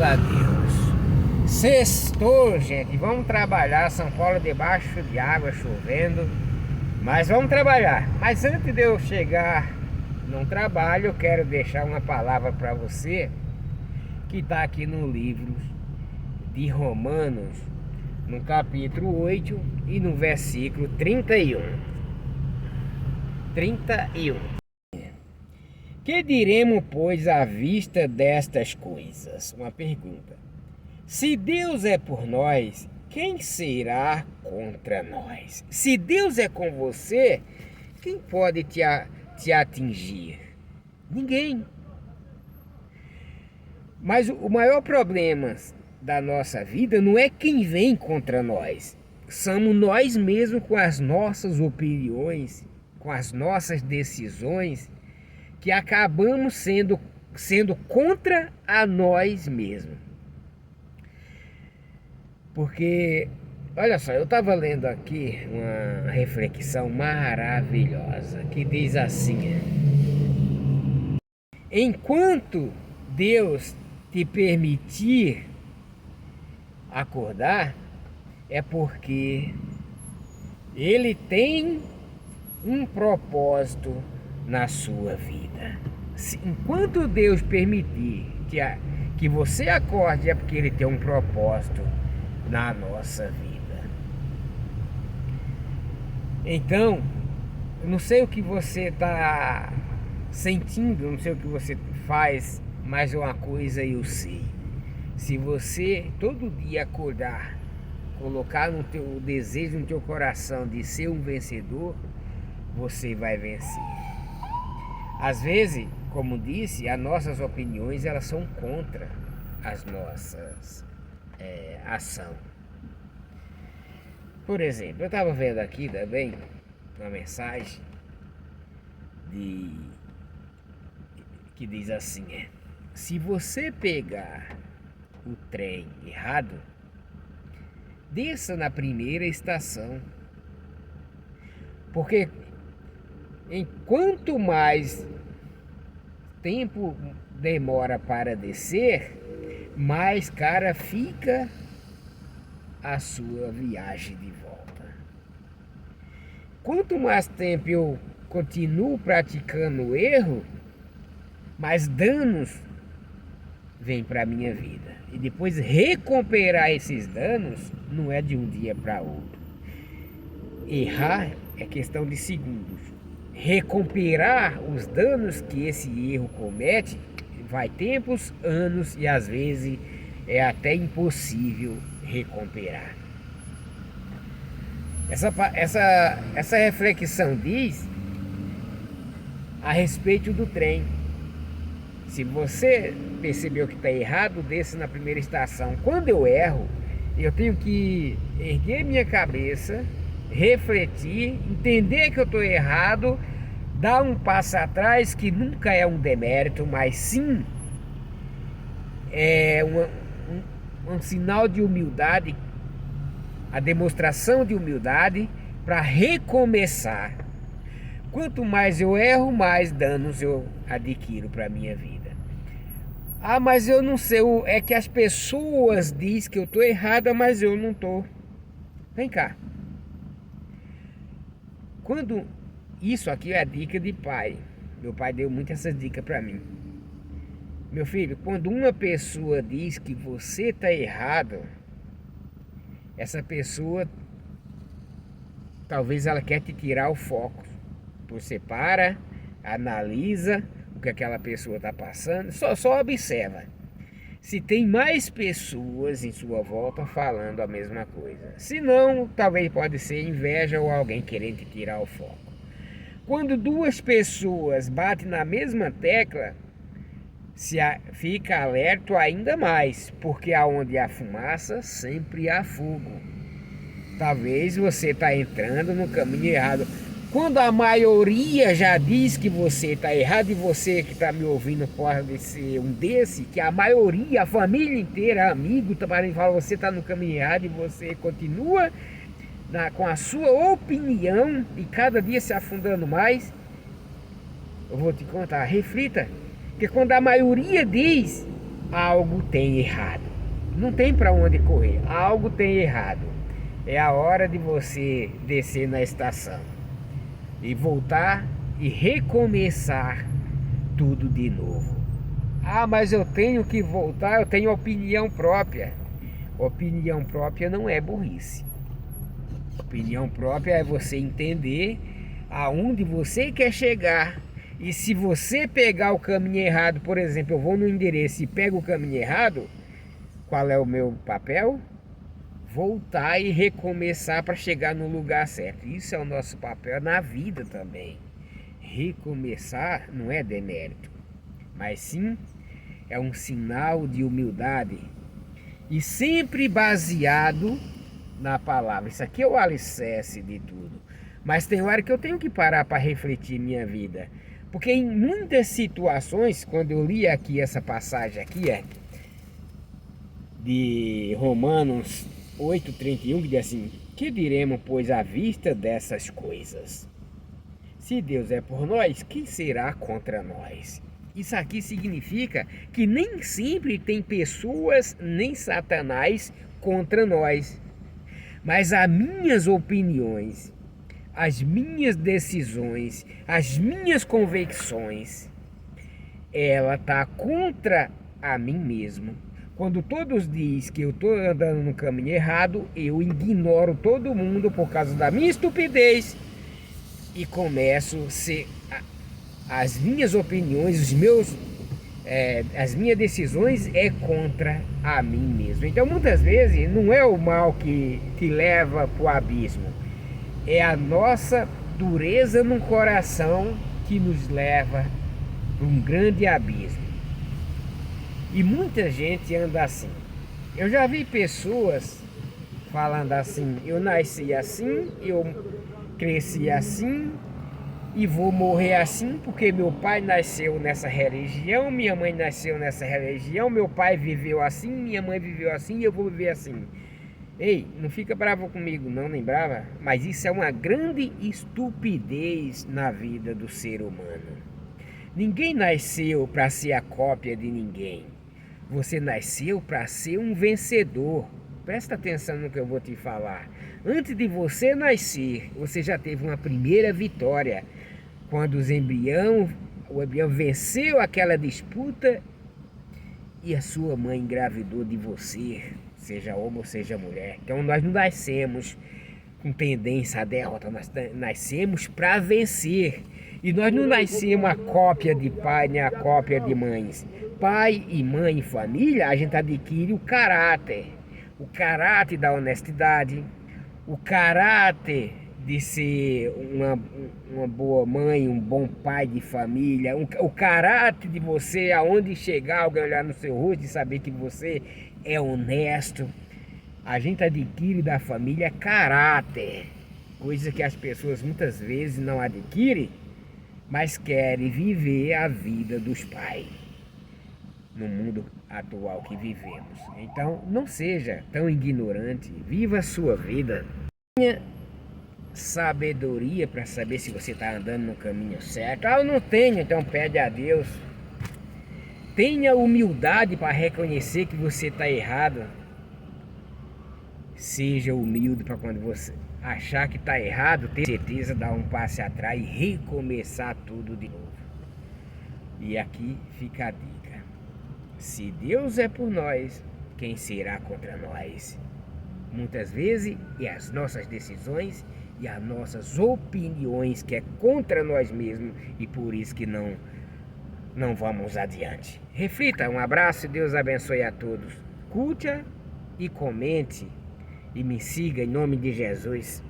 a Deus. Sextou, gente. Vamos trabalhar. São Paulo debaixo de água, chovendo. Mas vamos trabalhar. Mas antes de eu chegar num trabalho, eu quero deixar uma palavra para você que está aqui no livro de Romanos, no capítulo 8 e no versículo 31. Que diremos, pois, à vista destas coisas? Uma pergunta. Se Deus é por nós, quem será contra nós? Se Deus é com você, quem pode te atingir? Ninguém. Mas o maior problema da nossa vida não é quem vem contra nós. Somos nós mesmos com as nossas opiniões, com as nossas decisões, que acabamos sendo contra a nós mesmos. Porque, olha só, eu estava lendo aqui uma reflexão maravilhosa que diz assim: enquanto Deus te permitir acordar, é porque Ele tem um propósito na sua vida. Enquanto Deus permitir que você acorde, é porque Ele tem um propósito na nossa vida. Então, eu não sei o que você está sentindo, não sei o que você faz, mas uma coisa eu sei: se você todo dia acordar, colocar no teu desejo, no teu coração de ser um vencedor, você vai vencer. Às vezes, como disse, as nossas opiniões elas são contra as nossas ações. Por exemplo, eu estava vendo aqui também uma mensagem que diz assim: se você pegar o trem errado, desça na primeira estação, porque enquanto mais tempo demora para descer, mais cara fica a sua viagem de volta. Quanto mais tempo eu continuo praticando o erro, mais danos vem para a minha vida. E depois recuperar esses danos não é de um dia para outro. Errar é questão de segundos. Recuperar os danos que esse erro comete vai tempos, anos e às vezes é até impossível recuperar. Essa reflexão diz a respeito do trem. Se você percebeu que está errado, desça na primeira estação. Quando eu erro, eu tenho que erguer minha cabeça, refletir, entender que eu estou errado, dar um passo atrás, que nunca é um demérito, mas sim é um sinal de humildade, a demonstração de humildade para recomeçar. Quanto mais eu erro, mais danos eu adquiro para a minha vida. Ah, mas eu não sei, é que as pessoas dizem que eu estou errada, mas eu não estou. Vem cá. Isso aqui é a dica de pai. Meu pai deu muito essa dica para mim. Meu filho, quando uma pessoa diz que você está errado, essa pessoa, talvez ela quer te tirar o foco. Você para, analisa o que aquela pessoa está passando, só observa se tem mais pessoas em sua volta falando a mesma coisa. Se não, talvez pode ser inveja ou alguém querendo te tirar o foco. Quando duas pessoas batem na mesma tecla, fica alerta ainda mais, porque aonde há fumaça, sempre há fogo. Talvez você está entrando no caminho errado. Quando a maioria já diz que você está errado, e você que está me ouvindo pode ser um desse, que a maioria, a família inteira, amigo, também fala você está no caminho errado e você continua com a sua opinião e cada dia se afundando mais, eu vou te contar, reflita, porque quando a maioria diz, algo tem errado. Não tem para onde correr, algo tem errado. É a hora de você descer na estação e voltar e recomeçar tudo de novo. Ah, mas eu tenho que voltar, eu tenho opinião própria. Opinião própria não é burrice. Opinião própria é você entender aonde você quer chegar. E se você pegar o caminho errado, por exemplo, eu vou no endereço e pego o caminho errado, qual é o meu papel? Voltar e recomeçar para chegar no lugar certo. Isso é o nosso papel na vida também. Recomeçar não é demérito, mas sim é um sinal de humildade e sempre baseado na palavra. Isso aqui é o alicerce de tudo. Mas tem hora que eu tenho que parar para refletir minha vida. Porque em muitas situações, quando eu li aqui essa passagem aqui, de Romanos 8:31, que diz assim: que diremos, pois, à vista dessas coisas? Se Deus é por nós, quem será contra nós? Isso aqui significa que nem sempre tem pessoas nem Satanás contra nós. Mas as minhas opiniões, as minhas decisões, as minhas convicções, ela está contra a mim mesmo. Quando todos dizem que eu estou andando no caminho errado, eu ignoro todo mundo por causa da minha estupidez e começo a ser as minhas opiniões, as minhas decisões é contra a mim mesmo. Então muitas vezes não é o mal que leva para o abismo, é a nossa dureza no coração que nos leva para um grande abismo. E muita gente anda assim. Eu já vi pessoas falando assim: eu nasci assim, eu cresci assim e vou morrer assim porque meu pai nasceu nessa religião, minha mãe nasceu nessa religião, meu pai viveu assim, minha mãe viveu assim e eu vou viver assim. Ei, não fica bravo comigo não, nem brava, mas isso é uma grande estupidez na vida do ser humano. Ninguém nasceu para ser a cópia de ninguém. Você nasceu para ser um vencedor. Presta atenção no que eu vou te falar. Antes de você nascer, você já teve uma primeira vitória. Quando o embrião venceu aquela disputa e a sua mãe engravidou de você, seja homem ou seja mulher. Então nós não nascemos com tendência à derrota, nós nascemos para vencer. E nós não nascemos a cópia de pai nem a cópia de mães. Pai e mãe e família, a gente adquire o caráter da honestidade, o caráter de ser uma boa mãe, um bom pai de família, o caráter de você, aonde chegar, alguém olhar no seu rosto e saber que você é honesto. A gente adquire da família caráter, coisa que as pessoas muitas vezes não adquirem, mas querem viver a vida dos pais no mundo atual que vivemos. Então, não seja tão ignorante, viva a sua vida. Tenha sabedoria para saber se você está andando no caminho certo. Ah, eu não tenho, então pede a Deus. Tenha humildade para reconhecer que você está errado. Seja humilde para quando você achar que está errado, ter certeza, dar um passo atrás e recomeçar tudo de novo. E aqui fica a dica: se Deus é por nós, quem será contra nós? Muitas vezes é as nossas decisões e as nossas opiniões que é contra nós mesmos e por isso que não vamos adiante. Reflita, um abraço e Deus abençoe a todos. Curta e comente e me siga em nome de Jesus.